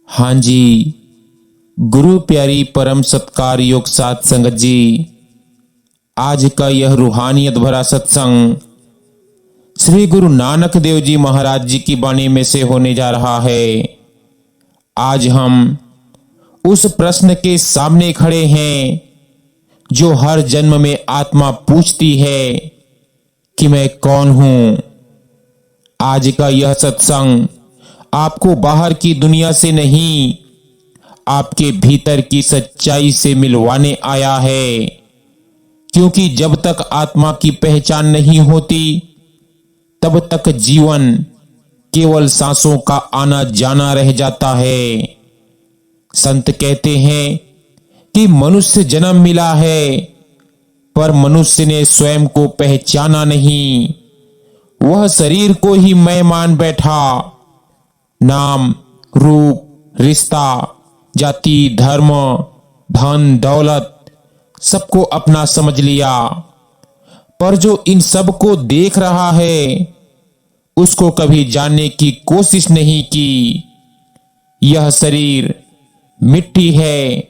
हाँ जी, गुरु प्यारी परम सत्कार योग साध संगत जी, आज का यह रूहानियत भरा सत्संग श्री गुरु नानक देव जी महाराज जी की वाणी में से होने जा रहा है। आज हम उस प्रश्न के सामने खड़े हैं जो हर जन्म में आत्मा पूछती है कि मैं कौन हूं। आज का यह सत्संग आपको बाहर की दुनिया से नहीं, आपके भीतर की सच्चाई से मिलवाने आया है, क्योंकि जब तक आत्मा की पहचान नहीं होती तब तक जीवन केवल सांसों का आना जाना रह जाता है। संत कहते हैं कि मनुष्य जन्म मिला है, पर मनुष्य ने स्वयं को पहचाना नहीं। वह शरीर को ही मैं मान बैठा, नाम, रूप, रिश्ता, जाति, धर्म, धन, दौलत सबको अपना समझ लिया, पर जो इन सब को देख रहा है उसको कभी जानने की कोशिश नहीं की। यह शरीर मिट्टी है,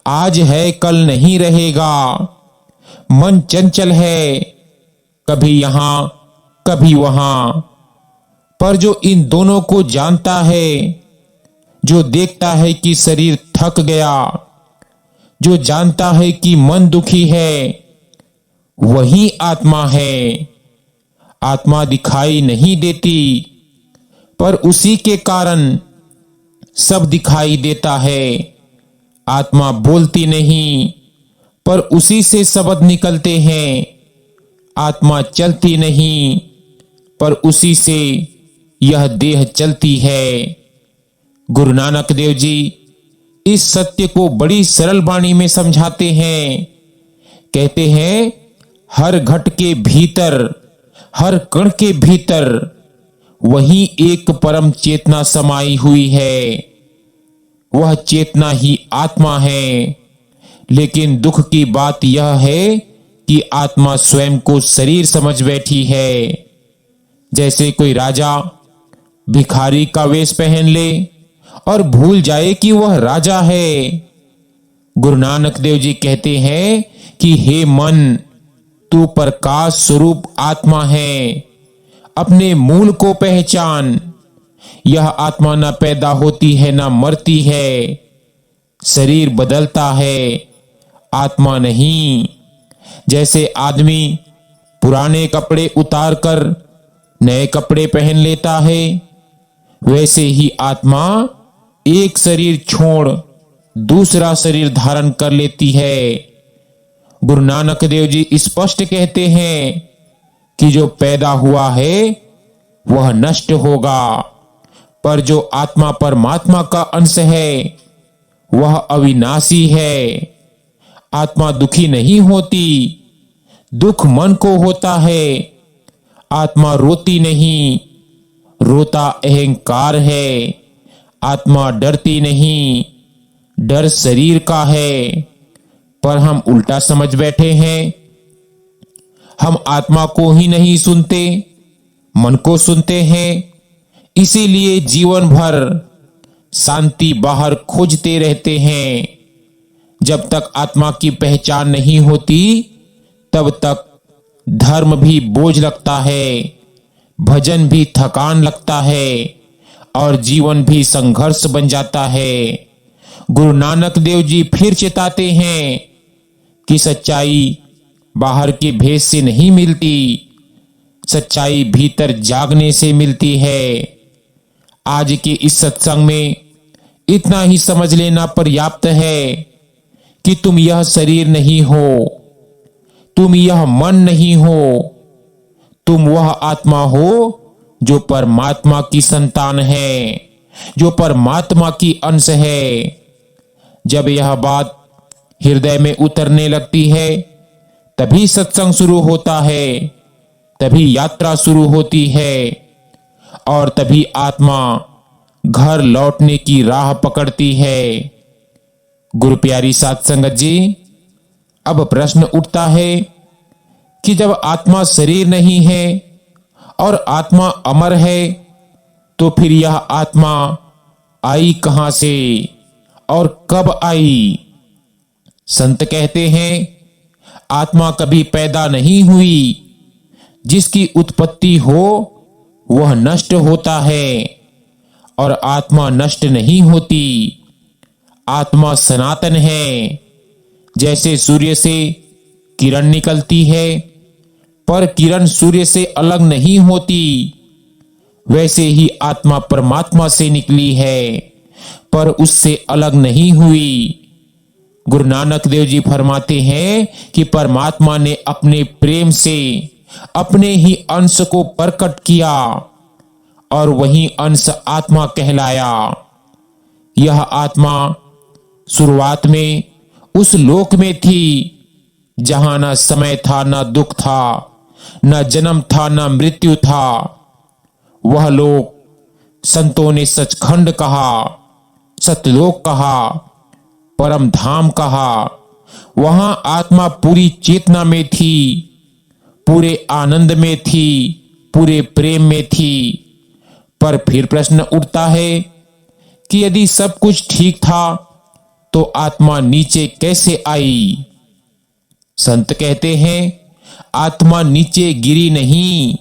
आज है कल नहीं रहेगा। मन चंचल है, कभी यहां कभी वहां, पर जो इन दोनों को जानता है, जो देखता है कि शरीर थक गया, जो जानता है कि मन दुखी है, वही आत्मा है। आत्मा दिखाई नहीं देती, पर उसी के कारण सब दिखाई देता है। आत्मा बोलती नहीं, पर उसी से शब्द निकलते हैं। आत्मा चलती नहीं, पर उसी से यह देह चलती है। गुरु नानक देव जी इस सत्य को बड़ी सरल वाणी में समझाते हैं। कहते हैं, हर घट के भीतर, हर कण के भीतर वही एक परम चेतना समाई हुई है। वह चेतना ही आत्मा है। लेकिन दुख की बात यह है कि आत्मा स्वयं को शरीर समझ बैठी है। जैसे कोई राजा भिखारी का वेश पहन ले और भूल जाए कि वह राजा है। गुरु नानक देव जी कहते हैं कि हे मन, तू प्रकाश स्वरूप आत्मा है, अपने मूल को पहचान। यह आत्मा न पैदा होती है न मरती है। शरीर बदलता है, आत्मा नहीं। जैसे आदमी पुराने कपड़े उतारकर नए कपड़े पहन लेता है, वैसे ही आत्मा एक शरीर छोड़ दूसरा शरीर धारण कर लेती है। गुरु नानक देव जी स्पष्ट कहते हैं कि जो पैदा हुआ है वह नष्ट होगा, पर जो आत्मा परमात्मा का अंश है वह अविनाशी है। आत्मा दुखी नहीं होती, दुख मन को होता है। आत्मा रोती नहीं, रोता अहंकार है। आत्मा डरती नहीं, डर शरीर का है। पर हम उल्टा समझ बैठे हैं। हम आत्मा को ही नहीं सुनते, मन को सुनते हैं। इसीलिए जीवन भर शांति बाहर खोजते रहते हैं। जब तक आत्मा की पहचान नहीं होती तब तक धर्म भी बोझ लगता है, भजन भी थकान लगता है और जीवन भी संघर्ष बन जाता है। गुरु नानक देव जी फिर चेताते हैं कि सच्चाई बाहर के भेद से नहीं मिलती, सच्चाई भीतर जागने से मिलती है। आज के इस सत्संग में इतना ही समझ लेना पर्याप्त है कि तुम यह शरीर नहीं हो, तुम यह मन नहीं हो, तुम वह आत्मा हो जो परमात्मा की संतान है, जो परमात्मा की अंश है। जब यह बात हृदय में उतरने लगती है तभी सत्संग शुरू होता है, तभी यात्रा शुरू होती है और तभी आत्मा घर लौटने की राह पकड़ती है। गुरु प्यारी साध संगत जी, अब प्रश्न उठता है कि जब आत्मा शरीर नहीं है और आत्मा अमर है, तो फिर यह आत्मा आई कहां से और कब आई? संत कहते हैं आत्मा कभी पैदा नहीं हुई। जिसकी उत्पत्ति हो वह नष्ट होता है और आत्मा नष्ट नहीं होती। आत्मा सनातन है। जैसे सूर्य से किरण निकलती है पर किरण सूर्य से अलग नहीं होती, वैसे ही आत्मा परमात्मा से निकली है पर उससे अलग नहीं हुई। गुरु नानक देव जी फरमाते हैं कि परमात्मा ने अपने प्रेम से अपने ही अंश को प्रकट किया और वही अंश आत्मा कहलाया। यह आत्मा शुरुआत में उस लोक में थी जहां न समय था, न दुख था, न जन्म था, न मृत्यु था। वह लोक संतों ने सचखंड कहा, सतलोक कहा, परम धाम कहा। वहां आत्मा पूरी चेतना में थी, पूरे आनंद में थी, पूरे प्रेम में थी। पर फिर प्रश्न उठता है कि यदि सब कुछ ठीक था तो आत्मा नीचे कैसे आई? संत कहते हैं आत्मा नीचे गिरी नहीं,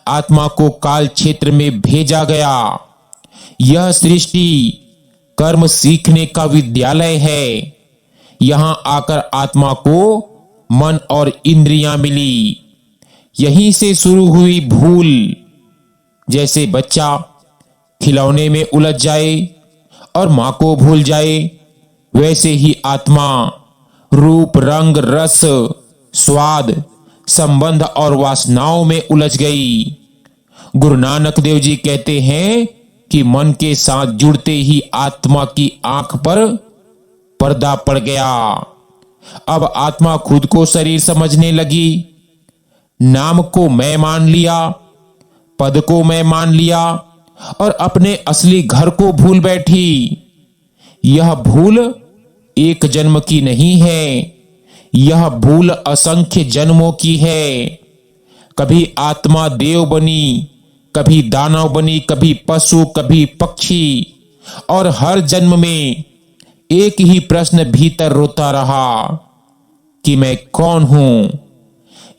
आत्मा को काल क्षेत्र में भेजा गया। यह सृष्टि कर्म सीखने का विद्यालय है। यहां आकर आत्मा को मन और इंद्रियां मिली। यहीं से शुरू हुई भूल। जैसे बच्चा खिलौने में उलझ जाए और मां को भूल जाए, वैसे ही आत्मा रूप, रंग, रस, स्वाद, संबंध और वासनाओं में उलझ गई। गुरु नानक देव जी कहते हैं कि मन के साथ जुड़ते ही आत्मा की आंख पर पर्दा पड़ गया। अब आत्मा खुद को शरीर समझने लगी। नाम को मैं मान लिया, पद को मैं मान लिया और अपने असली घर को भूल बैठी। यह भूल एक जन्म की नहीं है, यह भूल असंख्य जन्मों की है। कभी आत्मा देव बनी, कभी दानव बनी, कभी पशु, कभी पक्षी, और हर जन्म में एक ही प्रश्न भीतर रोता रहा कि मैं कौन हूं।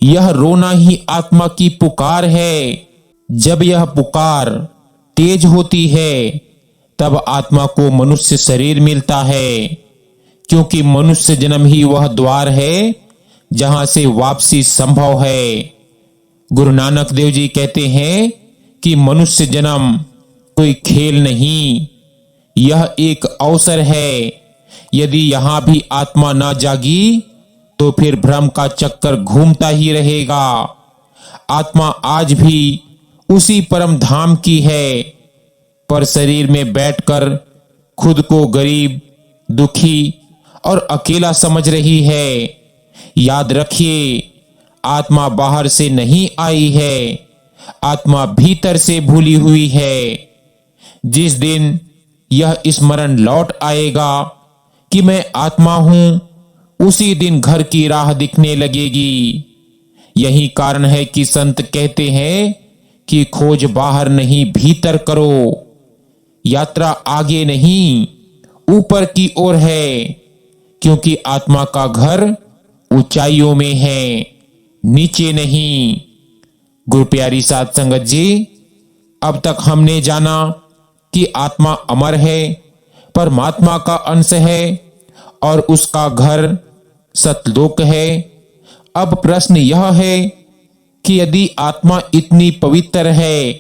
यह रोना ही आत्मा की पुकार है। जब यह पुकार तेज होती है तब आत्मा को मनुष्य शरीर मिलता है, क्योंकि मनुष्य जन्म ही वह द्वार है जहां से वापसी संभव है। गुरु नानक देव जी कहते हैं कि मनुष्य जन्म कोई खेल नहीं, यह एक अवसर है। यदि यहां भी आत्मा ना जागी तो फिर भ्रम का चक्कर घूमता ही रहेगा। आत्मा आज भी उसी परम धाम की है, पर शरीर में बैठकर खुद को गरीब, दुखी और अकेला समझ रही है। याद रखिए, आत्मा बाहर से नहीं आई है, आत्मा भीतर से भूली हुई है। जिस दिन यह स्मरण लौट आएगा कि मैं आत्मा हूं, उसी दिन घर की राह दिखने लगेगी। यही कारण है कि संत कहते हैं कि खोज बाहर नहीं भीतर करो। यात्रा आगे नहीं ऊपर की ओर है, क्योंकि आत्मा का घर ऊंचाइयों में है, नीचे नहीं। गुरु प्यारी साध संगत जी, अब तक हमने जाना कि आत्मा अमर है, परमात्मा का अंश है और उसका घर सतलोक है। अब प्रश्न यह है कि यदि आत्मा इतनी पवित्र है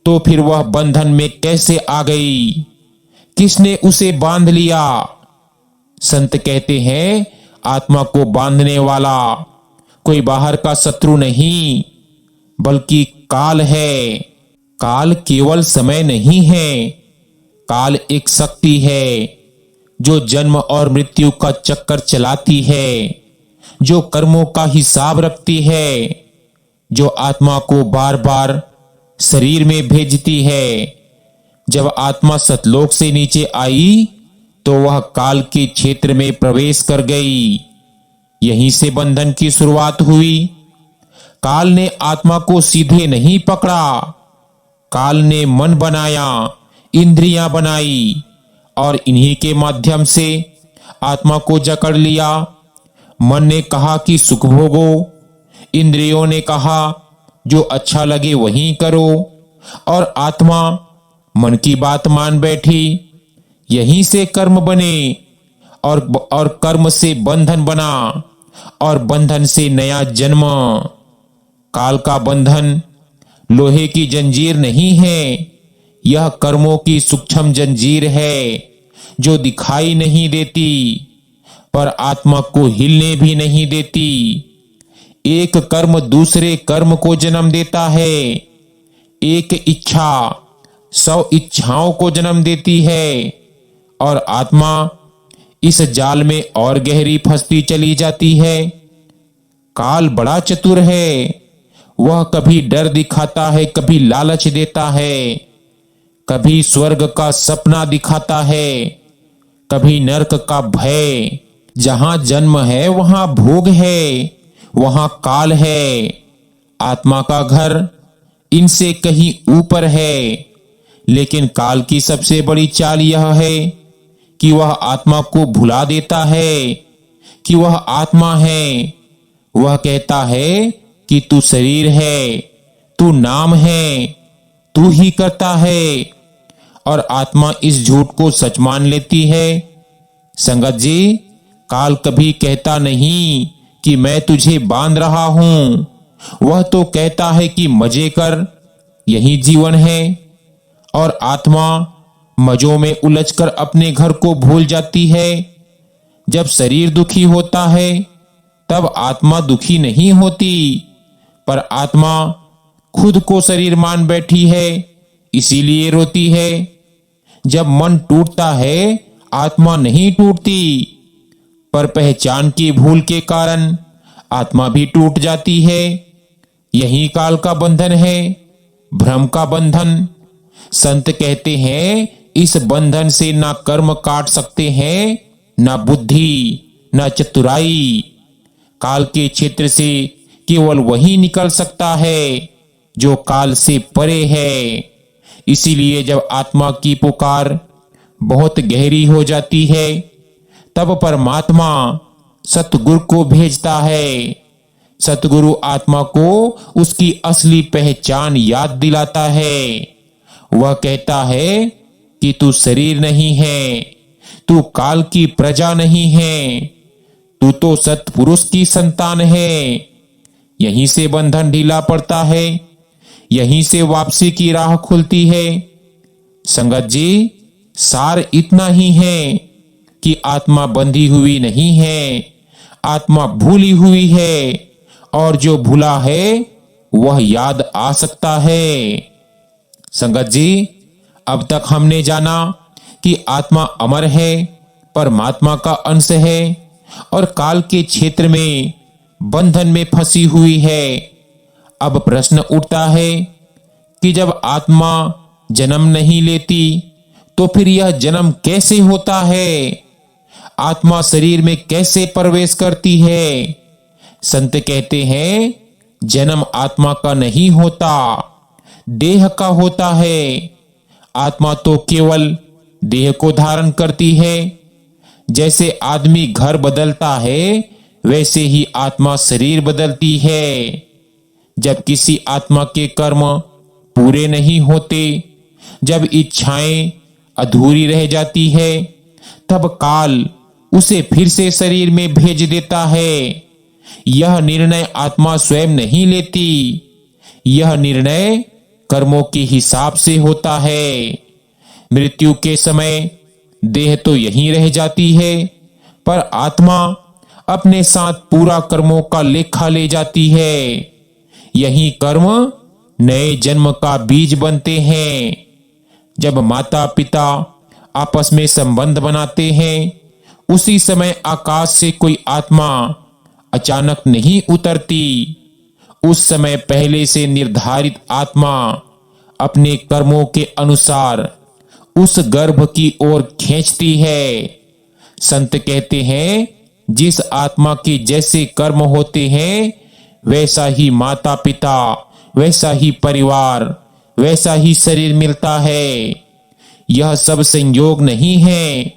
तो फिर वह बंधन में कैसे आ गई? किसने उसे बांध लिया? संत कहते हैं आत्मा को बांधने वाला कोई बाहर का शत्रु नहीं, बल्कि काल है। काल केवल समय नहीं है, काल एक शक्ति है जो जन्म और मृत्यु का चक्कर चलाती है, जो कर्मों का हिसाब रखती है, जो आत्मा को बार बार शरीर में भेजती है। जब आत्मा सतलोक से नीचे आई तो वह काल के क्षेत्र में प्रवेश कर गई। यहीं से बंधन की शुरुआत हुई। काल ने आत्मा को सीधे नहीं पकड़ा, काल ने मन बनाया इंद्रियां बनाई और इन्हीं के माध्यम से आत्मा को जकड़ लिया। मन ने कहा कि सुख भोगो, इंद्रियों ने कहा जो अच्छा लगे वही करो, और आत्मा मन की बात मान बैठी। यहीं से कर्म बने और कर्म से बंधन बना और बंधन से नया जन्म। काल का बंधन लोहे की जंजीर नहीं है, यह कर्मों की सूक्ष्म जंजीर है जो दिखाई नहीं देती पर आत्मा को हिलने भी नहीं देती। एक कर्म दूसरे कर्म को जन्म देता है, एक इच्छा 100 इच्छाओं को जन्म देती है, और आत्मा इस जाल में और गहरी फंसती चली जाती है। काल बड़ा चतुर है, वह कभी डर दिखाता है, कभी लालच देता है, कभी स्वर्ग का सपना दिखाता है, कभी नरक का भय। जहां जन्म है वहां भोग है, वहां काल है। आत्मा का घर इनसे कहीं ऊपर है, लेकिन काल की सबसे बड़ी चाल यह है कि वह आत्मा को भुला देता है कि वह आत्मा है। वह कहता है कि तू शरीर है, तू नाम है, तू ही करता है, और आत्मा इस झूठ को सच मान लेती है। संगत जी, काल कभी कहता नहीं कि मैं तुझे बांध रहा हूं, वह तो कहता है कि मजे कर, यही जीवन है। और आत्मा मजों में उलझकर अपने घर को भूल जाती है। जब शरीर दुखी होता है तब आत्मा दुखी नहीं होती, पर आत्मा खुद को शरीर मान बैठी है, इसीलिए रोती है। जब मन टूटता है आत्मा नहीं टूटती, पर पहचान की भूल के कारण आत्मा भी टूट जाती है। यही काल का बंधन है, भ्रम का बंधन। संत कहते हैं इस बंधन से ना कर्म काट सकते हैं, ना बुद्धि, ना चतुराई। काल के क्षेत्र से केवल वही निकल सकता है जो काल से परे है। इसीलिए जब आत्मा की पुकार बहुत गहरी हो जाती है तब परमात्मा सतगुरु को भेजता है। सतगुरु आत्मा को उसकी असली पहचान याद दिलाता है। वह कहता है कि तू शरीर नहीं है, तू काल की प्रजा नहीं है, तू तो सत्पुरुष की संतान है। यहीं से बंधन ढीला पड़ता है, यहीं से वापसी की राह खुलती है। संगत जी, सार इतना ही है कि आत्मा बंधी हुई नहीं है, आत्मा भूली हुई है, और जो भूला है वह याद आ सकता है। संगत जी, अब तक हमने जाना कि आत्मा अमर है, परमात्मा का अंश है, और काल के क्षेत्र में बंधन में फंसी हुई है। अब प्रश्न उठता है कि जब आत्मा जन्म नहीं लेती तो फिर यह जन्म कैसे होता है? आत्मा शरीर में कैसे प्रवेश करती है? संत कहते हैं जन्म आत्मा का नहीं होता, देह का होता है। आत्मा तो केवल देह को धारण करती है। जैसे आदमी घर बदलता है वैसे ही आत्मा शरीर बदलती है। जब किसी आत्मा के कर्म पूरे नहीं होते, जब इच्छाएं अधूरी रह जाती है, तब काल उसे फिर से शरीर में भेज देता है। यह निर्णय आत्मा स्वयं नहीं लेती, यह निर्णय कर्मों के हिसाब से होता है। मृत्यु के समय देह तो यहीं रह जाती है, पर आत्मा अपने साथ पूरा कर्मों का लेखा ले जाती है। यही कर्म नए जन्म का बीज बनते हैं। जब माता पिता आपस में संबंध बनाते हैं, उसी समय आकाश से कोई आत्मा अचानक नहीं उतरती। उस समय पहले से निर्धारित आत्मा अपने कर्मों के अनुसार उस गर्भ की ओर खींचती है। संत कहते हैं जिस आत्मा के जैसे कर्म होते हैं वैसा ही माता पिता, वैसा ही परिवार, वैसा ही शरीर मिलता है। यह सब संयोग नहीं है,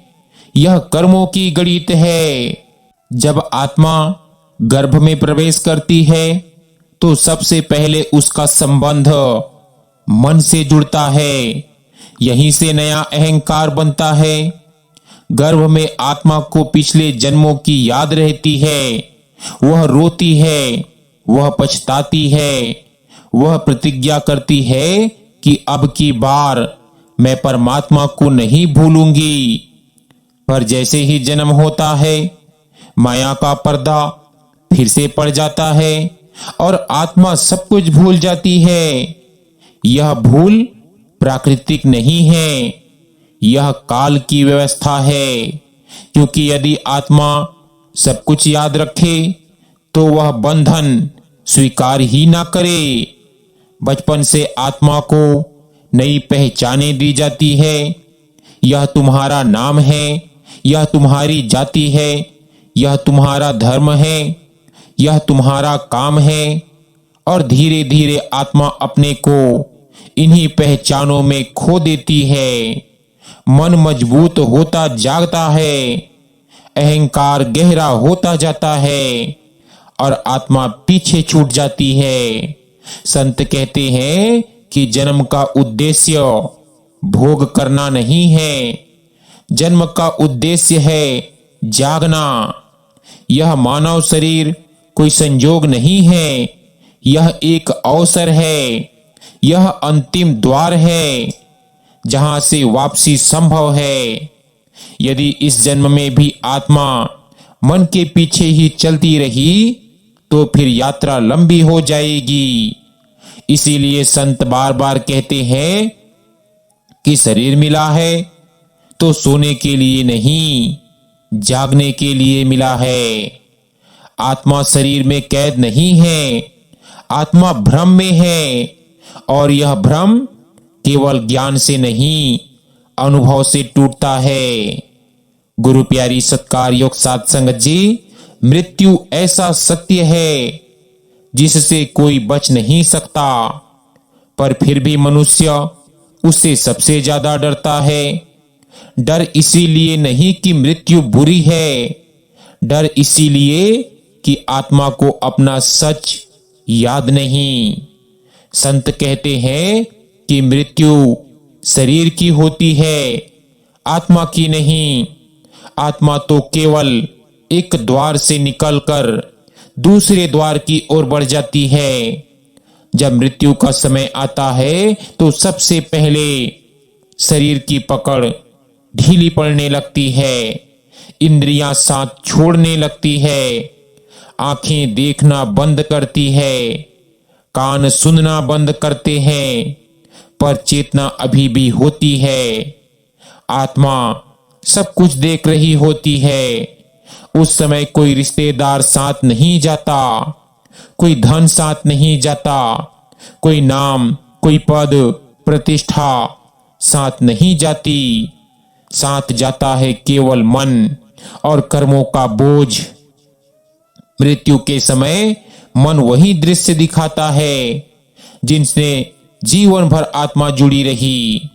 यह कर्मों की गणित है। जब आत्मा गर्भ में प्रवेश करती है तो सबसे पहले उसका संबंध मन से जुड़ता है। यहीं से नया अहंकार बनता है। गर्भ में आत्मा को पिछले जन्मों की याद रहती है। वह रोती है, वह पछताती है, वह प्रतिज्ञा करती है कि अब की बार मैं परमात्मा को नहीं भूलूंगी। पर जैसे ही जन्म होता है, माया का पर्दा फिर से पड़ जाता है और आत्मा सब कुछ भूल जाती है। यह भूल प्राकृतिक नहीं है, यह काल की व्यवस्था है। क्योंकि यदि आत्मा सब कुछ याद रखे तो वह बंधन स्वीकार ही ना करे। बचपन से आत्मा को नई पहचानें दी जाती है। यह तुम्हारा नाम है, यह तुम्हारी जाति है, यह तुम्हारा धर्म है, यह तुम्हारा काम है। और धीरे धीरे आत्मा अपने को इन्हीं पहचानों में खो देती है। मन मजबूत होता जागता है, अहंकार गहरा होता जाता है और आत्मा पीछे छूट जाती है। संत कहते हैं कि जन्म का उद्देश्य भोग करना नहीं है, जन्म का उद्देश्य है जागना। यह मानव शरीर कोई संयोग नहीं है, यह एक अवसर है, यह अंतिम द्वार है जहां से वापसी संभव है। यदि इस जन्म में भी आत्मा मन के पीछे ही चलती रही तो फिर यात्रा लंबी हो जाएगी। इसीलिए संत बार बार कहते हैं कि शरीर मिला है तो सोने के लिए नहीं, जागने के लिए मिला है। आत्मा शरीर में कैद नहीं है, आत्मा भ्रम में है और यह भ्रम केवल ज्ञान से नहीं, अनुभव से टूटता है। गुरु प्यारी सत्कार योग साध संगत जी, मृत्यु ऐसा सत्य है जिससे कोई बच नहीं सकता, पर फिर भी मनुष्य उससे सबसे ज्यादा डरता है। डर इसीलिए नहीं कि मृत्यु बुरी है, डर इसीलिए कि आत्मा को अपना सच याद नहीं। संत कहते हैं कि मृत्यु शरीर की होती है, आत्मा की नहीं। आत्मा तो केवल एक द्वार से निकलकर दूसरे द्वार की ओर बढ़ जाती है। जब मृत्यु का समय आता है तो सबसे पहले शरीर की पकड़ ढीली पड़ने लगती है, इंद्रियां साथ छोड़ने लगती है, आंखें देखना बंद करती है, कान सुनना बंद करते हैं, पर चेतना अभी भी होती है। आत्मा सब कुछ देख रही होती है। उस समय कोई रिश्तेदार साथ नहीं जाता, कोई धन साथ नहीं जाता, कोई नाम, कोई पद, प्रतिष्ठा साथ नहीं जाती। साथ जाता है केवल मन और कर्मों का बोझ। मृत्यु के समय मन वही दृश्य दिखाता है जिनसे जीवन भर आत्मा जुड़ी रही,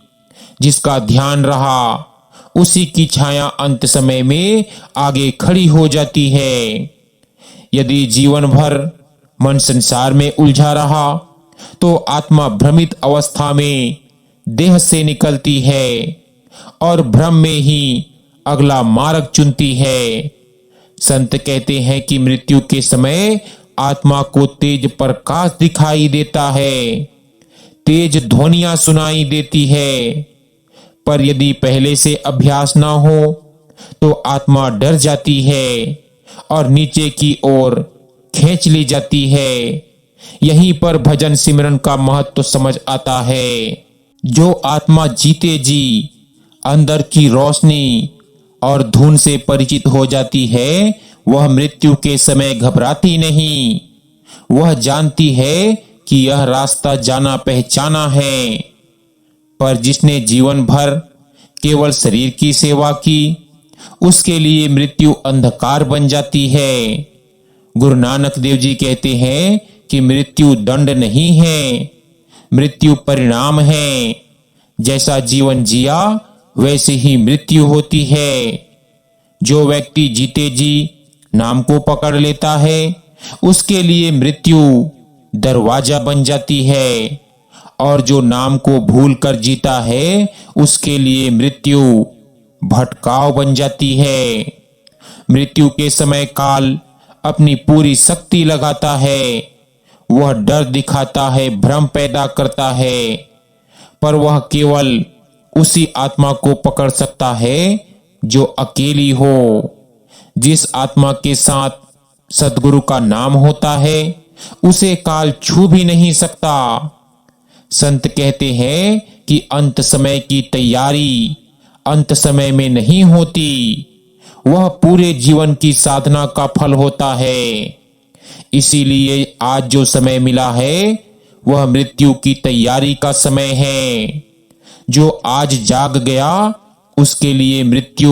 जिसका ध्यान रहा, उसी की छाया अंत समय में आगे खड़ी हो जाती है। यदि जीवन भर मन संसार में उलझा रहा तो आत्मा भ्रमित अवस्था में देह से निकलती है और भ्रम में ही अगला मार्ग चुनती है। संत कहते हैं कि मृत्यु के समय आत्मा को तेज प्रकाश दिखाई देता है, तेज ध्वनियां सुनाई देती है। पर यदि पहले से अभ्यास ना हो तो आत्मा डर जाती है और नीचे की ओर खींच ली जाती है। यहीं पर भजन सिमरन का महत्व समझ आता है। जो आत्मा जीते जी अंदर की रोशनी और धुन से परिचित हो जाती है, वह मृत्यु के समय घबराती नहीं। वह जानती है कि यह रास्ता जाना पहचाना है। पर जिसने जीवन भर केवल शरीर की सेवा की, उसके लिए मृत्यु अंधकार बन जाती है। गुरु नानक देव जी कहते हैं कि मृत्यु दंड नहीं है, मृत्यु परिणाम है। जैसा जीवन जिया वैसे ही मृत्यु होती है। जो व्यक्ति जीते जी नाम को पकड़ लेता है उसके लिए मृत्यु दरवाजा बन जाती है, और जो नाम को भूल कर जीता है उसके लिए मृत्यु भटकाव बन जाती है। मृत्यु के समय काल अपनी पूरी शक्ति लगाता है, वह डर दिखाता है, भ्रम पैदा करता है, पर वह केवल उसी आत्मा को पकड़ सकता है जो अकेली हो। जिस आत्मा के साथ सद्गुरु का नाम होता है उसे काल छू भी नहीं सकता। संत कहते हैं कि अंत समय की तैयारी अंत समय में नहीं होती, वह पूरे जीवन की साधना का फल होता है। इसीलिए आज जो समय मिला है वह मृत्यु की तैयारी का समय है। जो आज जाग गया उसके लिए मृत्यु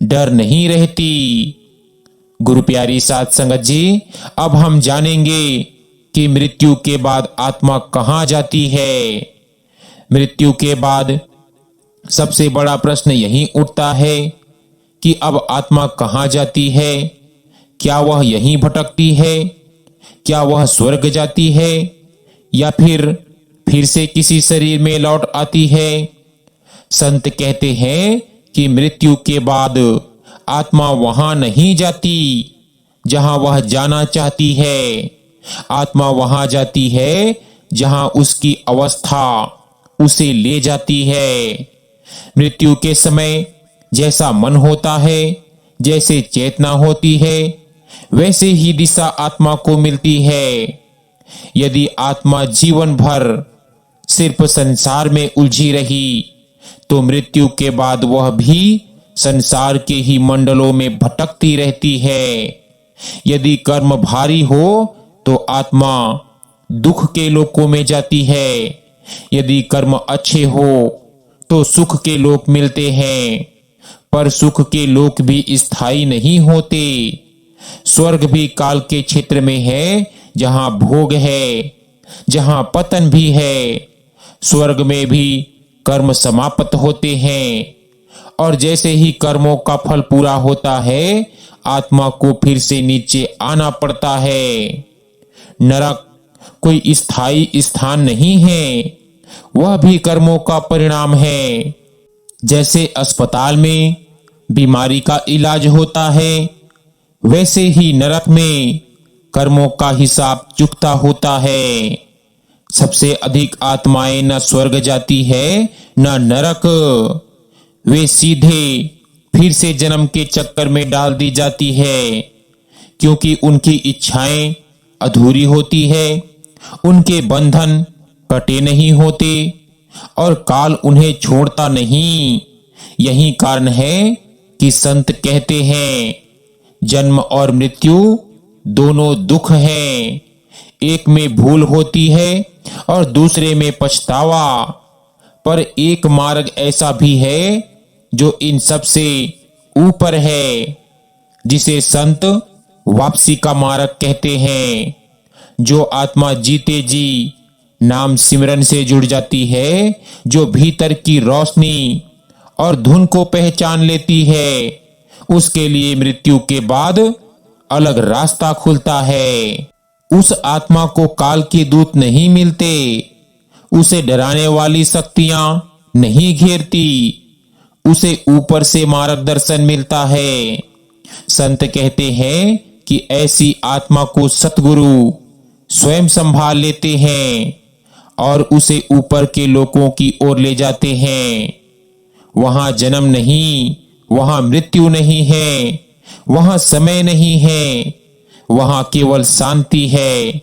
डर नहीं रहती। गुरु प्यारी साध संगत जी, अब हम जानेंगे कि मृत्यु के बाद आत्मा कहां जाती है। मृत्यु के बाद सबसे बड़ा प्रश्न यही उठता है कि अब आत्मा कहां जाती है। क्या वह यहीं भटकती है? क्या वह स्वर्ग जाती है या फिर से किसी शरीर में लौट आती है? संत कहते हैं कि मृत्यु के बाद आत्मा वहां नहीं जाती जहां वह जाना चाहती है। आत्मा वहां जाती है जहां उसकी अवस्था उसे ले जाती है। मृत्यु के समय जैसा मन होता है, जैसे चेतना होती है, वैसे ही दिशा आत्मा को मिलती है। यदि आत्मा जीवन भर सिर्फ संसार में उलझी रही तो मृत्यु के बाद वह भी संसार के ही मंडलों में भटकती रहती है। यदि कर्म भारी हो तो आत्मा दुख के लोकों में जाती है, यदि कर्म अच्छे हो तो सुख के लोक मिलते हैं, पर सुख के लोक भी स्थायी नहीं होते। स्वर्ग भी काल के क्षेत्र में है जहां भोग है, जहां पतन भी है। स्वर्ग में भी कर्म समाप्त होते हैं, और जैसे ही कर्मों का फल पूरा होता है आत्मा को फिर से नीचे आना पड़ता है। नरक कोई स्थायी स्थान नहीं है, वह भी कर्मों का परिणाम है। जैसे अस्पताल में बीमारी का इलाज होता है, वैसे ही नरक में कर्मों का हिसाब चुकता होता है। सबसे अधिक आत्माएं न स्वर्ग जाती है न नरक, वे सीधे फिर से जन्म के चक्कर में डाल दी जाती है, क्योंकि उनकी इच्छाएं अधूरी होती है, उनके बंधन कटे नहीं होते और काल उन्हें छोड़ता नहीं। यही कारण है कि संत कहते हैं जन्म और मृत्यु दोनों दुख हैं, एक में भूल होती है और दूसरे में पछतावा, पर एक मार्ग ऐसा भी है जो इन सब से ऊपर है, जिसे संत वापसी का मार्ग कहते हैं। जो आत्मा जीते जी नाम सिमरन से जुड़ जाती है, जो भीतर की रोशनी और धुन को पहचान लेती है, उसके लिए मृत्यु के बाद अलग रास्ता खुलता है। उस आत्मा को काल के दूत नहीं मिलते, उसे डराने वाली शक्तियां नहीं घेरती, उसे ऊपर से मार्गदर्शन मिलता है। संत कहते हैं कि ऐसी आत्मा को सतगुरु स्वयं संभाल लेते हैं और उसे ऊपर के लोकों की ओर ले जाते हैं। वहां जन्म नहीं, वहां मृत्यु नहीं है, वहां समय नहीं है, वहां केवल शांति है,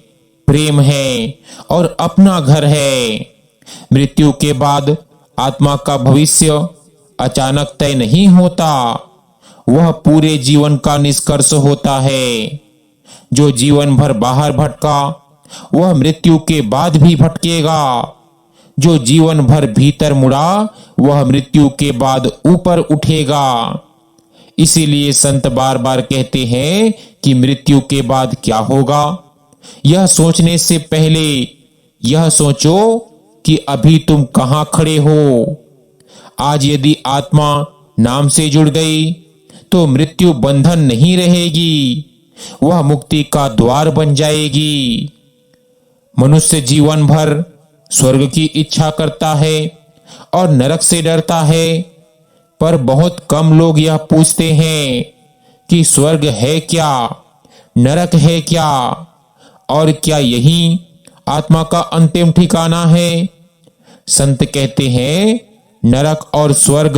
प्रेम है और अपना घर है। मृत्यु के बाद आत्मा का भविष्य अचानक तय नहीं होता, वह पूरे जीवन का निष्कर्ष होता है। जो जीवन भर बाहर भटका वह मृत्यु के बाद भी भटकेगा, जो जीवन भर भीतर मुड़ा वह मृत्यु के बाद ऊपर उठेगा। इसीलिए संत बार बार कहते हैं कि मृत्यु के बाद क्या होगा, यह सोचने से पहले यह सोचो कि अभी तुम कहां खड़े हो। आज यदि आत्मा नाम से जुड़ गई तो मृत्यु बंधन नहीं रहेगी, वह मुक्ति का द्वार बन जाएगी। मनुष्य जीवन भर स्वर्ग की इच्छा करता है और नरक से डरता है, पर बहुत कम लोग यह पूछते हैं कि स्वर्ग है क्या, नरक है क्या, और क्या यही आत्मा का अंतिम ठिकाना है। संत कहते हैं नरक और स्वर्ग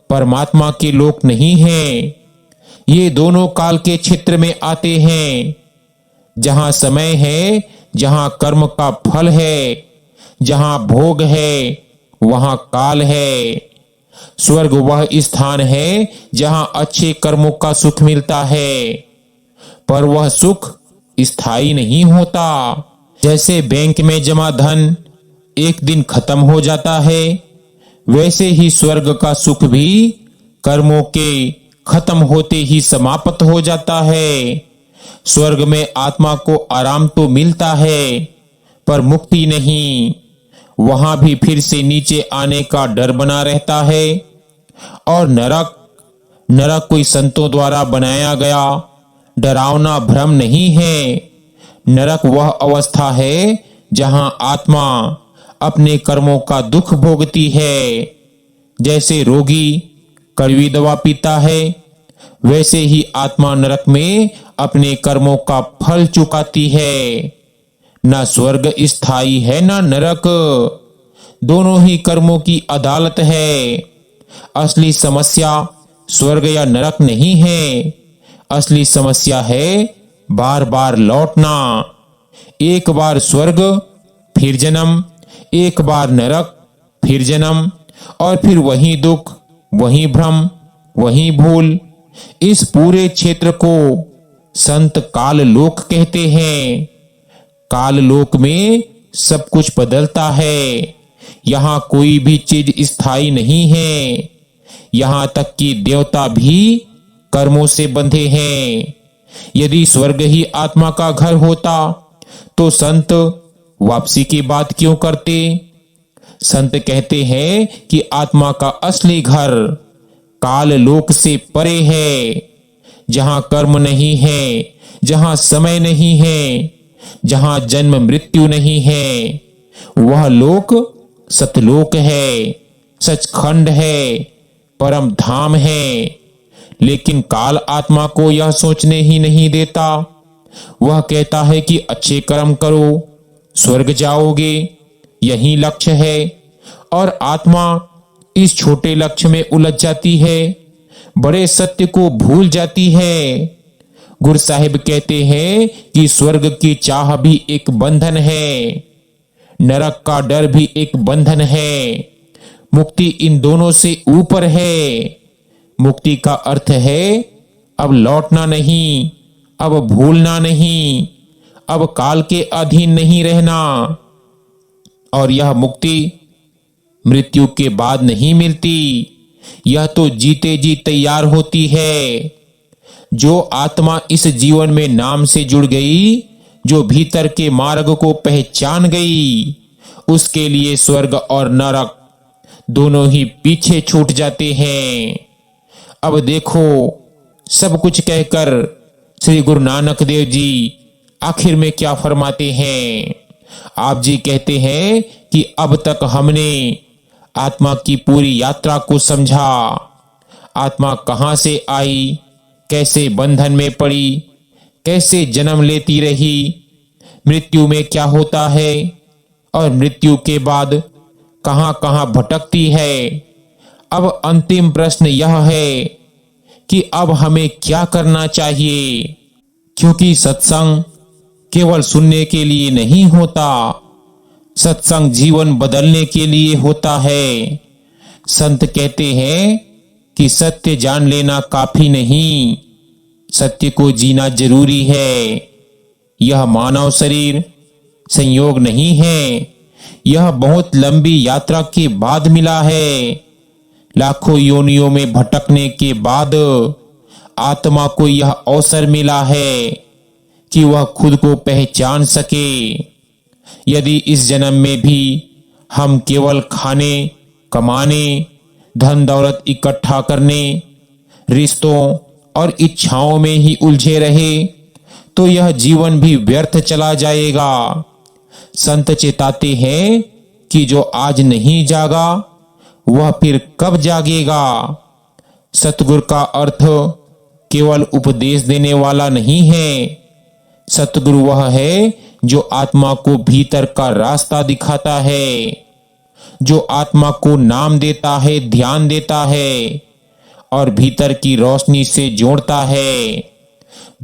परमात्मा के लोक नहीं हैं, ये दोनों काल के क्षेत्र में आते हैं। जहां समय है, जहां कर्म का फल है, जहां भोग है, वहां काल है। स्वर्ग वह स्थान है जहां अच्छे कर्मों का सुख मिलता है, पर वह सुख स्थायी नहीं होता। जैसे बैंक में जमा धन एक दिन खत्म हो जाता है, वैसे ही स्वर्ग का सुख भी कर्मों के खत्म होते ही समाप्त हो जाता है। स्वर्ग में आत्मा को आराम तो मिलता है, पर मुक्ति नहीं। वहां भी फिर से नीचे आने का डर बना रहता है। और नरक कोई संतों द्वारा बनाया गया डरावना भ्रम नहीं है। नरक वह अवस्था है जहां आत्मा अपने कर्मों का दुख भोगती है। जैसे रोगी कड़वी दवा पीता है, वैसे ही आत्मा नरक में अपने कर्मों का फल चुकाती है। न स्वर्ग स्थायी है न नरक, दोनों ही कर्मों की अदालत है। असली समस्या स्वर्ग या नरक नहीं है, असली समस्या है बार बार लौटना। एक बार स्वर्ग फिर जन्म, एक बार नरक फिर जन्म, और फिर वही दुख, वही भ्रम, वही भूल। इस पूरे क्षेत्र को संत काल लोक कहते हैं। काल लोक में सब कुछ बदलता है, यहाँ कोई भी चीज स्थायी नहीं है। यहाँ तक कि देवता भी कर्मों से बंधे हैं। यदि स्वर्ग ही आत्मा का घर होता तो संत वापसी की बात क्यों करते। संत कहते हैं कि आत्मा का असली घर काल लोक से परे है, जहां कर्म नहीं है, जहां समय नहीं है, जहां जन्म मृत्यु नहीं है। वह लोक सतलोक है, सचखंड है, परम धाम है। लेकिन काल आत्मा को यह सोचने ही नहीं देता। वह कहता है कि अच्छे कर्म करो, स्वर्ग जाओगे, यही लक्ष्य है। और आत्मा इस छोटे लक्ष्य में उलझ जाती है, बड़े सत्य को भूल जाती है। गुरु साहिब कहते हैं कि स्वर्ग की चाह भी एक बंधन है, नरक का डर भी एक बंधन है। मुक्ति इन दोनों से ऊपर है। मुक्ति का अर्थ है अब लौटना नहीं, अब भूलना नहीं, अब काल के अधीन नहीं रहना। और यह मुक्ति मृत्यु के बाद नहीं मिलती, यह तो जीते जी तैयार होती है। जो आत्मा इस जीवन में नाम से जुड़ गई, जो भीतर के मार्ग को पहचान गई, उसके लिए स्वर्ग और नरक दोनों ही पीछे छूट जाते हैं। अब देखो, सब कुछ कहकर श्री गुरु नानक देव जी आखिर में क्या फरमाते हैं। आप जी कहते हैं कि अब तक हमने आत्मा की पूरी यात्रा को समझा। आत्मा कहां से आई, कैसे बंधन में पड़ी, कैसे जन्म लेती रही, मृत्यु में क्या होता है, और मृत्यु के बाद कहां कहां भटकती है। अब अंतिम प्रश्न यह है कि अब हमें क्या करना चाहिए, क्योंकि सत्संग केवल सुनने के लिए नहीं होता, सत्संग जीवन बदलने के लिए होता है। संत कहते हैं कि सत्य जान लेना काफी नहीं, सत्य को जीना जरूरी है। यह मानव शरीर संयोग नहीं है, यह बहुत लंबी यात्रा के बाद मिला है। लाखों योनियों में भटकने के बाद आत्मा को यह अवसर मिला है कि वह खुद को पहचान सके। यदि इस जन्म में भी हम केवल खाने, कमाने, धन दौलत इकट्ठा करने, रिश्तों और इच्छाओं में ही उलझे रहे तो यह जीवन भी व्यर्थ चला जाएगा। संत चेताते हैं कि जो आज नहीं जागा वह फिर कब जागेगा। सतगुरु का अर्थ केवल उपदेश देने वाला नहीं है। सतगुरु वह है जो आत्मा को भीतर का रास्ता दिखाता है, जो आत्मा को नाम देता है, ध्यान देता है और भीतर की रोशनी से जोड़ता है।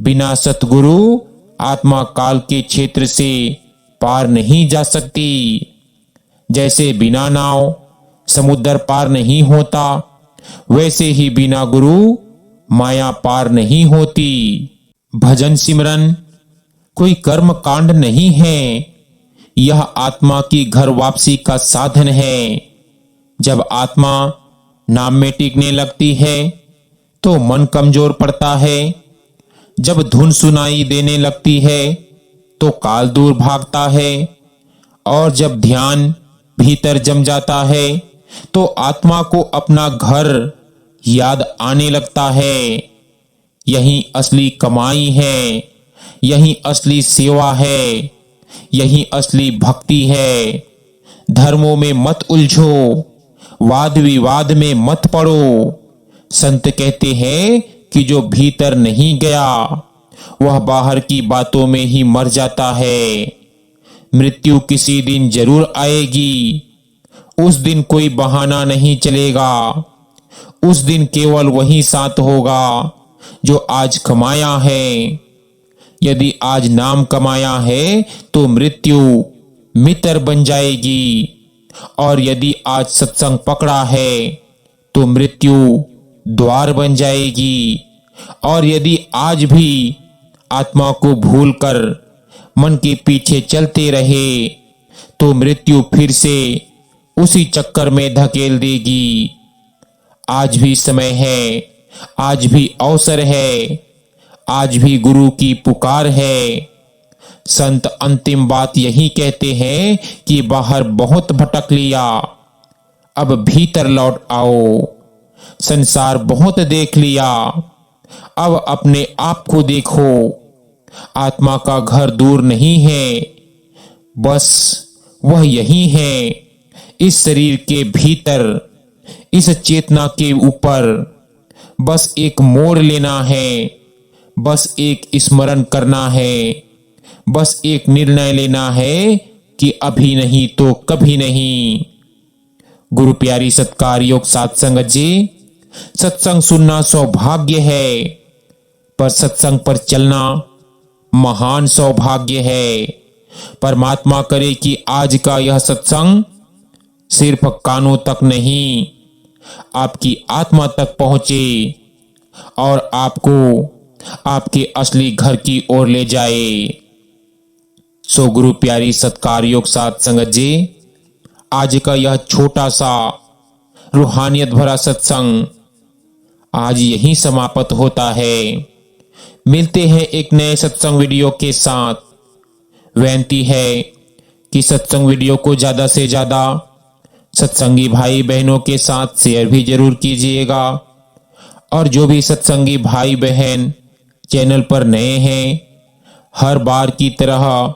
बिना सतगुरु आत्मा काल के क्षेत्र से पार नहीं जा सकती। जैसे बिना नाव समुद्र पार नहीं होता, वैसे ही बिना गुरु माया पार नहीं होती। भजन सिमरन कोई कर्म कांड नहीं है, यह आत्मा की घर वापसी का साधन है। जब आत्मा नाम में टिकने लगती है तो मन कमजोर पड़ता है। जब धुन सुनाई देने लगती है तो काल दूर भागता है और जब ध्यान भीतर जम जाता है तो आत्मा को अपना घर याद आने लगता है। यही असली कमाई है, यही असली सेवा है, यही असली भक्ति है। धर्मों में मत उलझो, वाद विवाद में मत पड़ो। संत कहते हैं कि जो भीतर नहीं गया वह बाहर की बातों में ही मर जाता है। मृत्यु किसी दिन जरूर आएगी, उस दिन कोई बहाना नहीं चलेगा। उस दिन केवल वही साथ होगा जो आज कमाया है। यदि आज नाम कमाया है तो मृत्यु मित्र बन जाएगी और यदि आज सत्संग पकड़ा है तो मृत्यु द्वार बन जाएगी। और यदि आज भी आत्मा को भूलकर मन के पीछे चलते रहे तो मृत्यु फिर से उसी चक्कर में धकेल देगी। आज भी समय है, आज भी अवसर है, आज भी गुरु की पुकार है। संत अंतिम बात यही कहते हैं कि बाहर बहुत भटक लिया, अब भीतर लौट आओ। संसार बहुत देख लिया, अब अपने आप को देखो। आत्मा का घर दूर नहीं है, बस वह यही है, इस शरीर के भीतर, इस चेतना के ऊपर। बस एक मोड़ लेना है, बस एक स्मरण करना है, बस एक निर्णय लेना है कि अभी नहीं तो कभी नहीं। गुरु प्यारी सत्कार योग साध संगत जी, सत्संग सुनना सौभाग्य है, पर सत्संग पर चलना महान सौभाग्य है। परमात्मा करे कि आज का यह सत्संग सिर्फ कानों तक नहीं, आपकी आत्मा तक पहुंचे और आपको आपके असली घर की ओर ले जाए। सो गुरु प्यारी सत्कार योग साध संगत जी, आज का यह छोटा सा रूहानियत भरा सत्संग आज यहीं समाप्त होता है। मिलते हैं एक नए सत्संग वीडियो के साथ। विनती है कि सत्संग वीडियो को ज्यादा से ज्यादा सत्संगी भाई बहनों के साथ शेयर भी जरूर कीजिएगा। और जो भी सत्संगी भाई बहन चैनल पर नए हैं, हर बार की तरह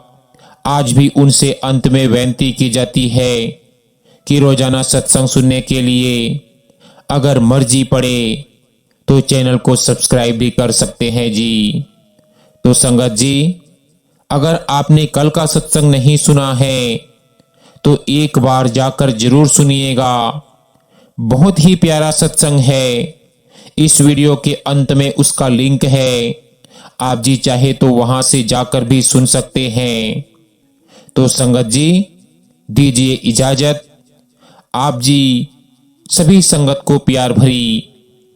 आज भी उनसे अंत में विनती की जाती है कि रोजाना सत्संग सुनने के लिए अगर मर्जी पड़े तो चैनल को सब्सक्राइब भी कर सकते हैं जी। तो संगत जी, अगर आपने कल का सत्संग नहीं सुना है तो एक बार जाकर जरूर सुनिएगा। बहुत ही प्यारा सत्संग है। इस वीडियो के अंत में उसका लिंक है, आप जी चाहे तो वहां से जाकर भी सुन सकते हैं। तो संगत जी, दीजिए इजाजत। आप जी सभी संगत को प्यार भरी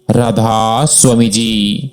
राधा स्वामी जी।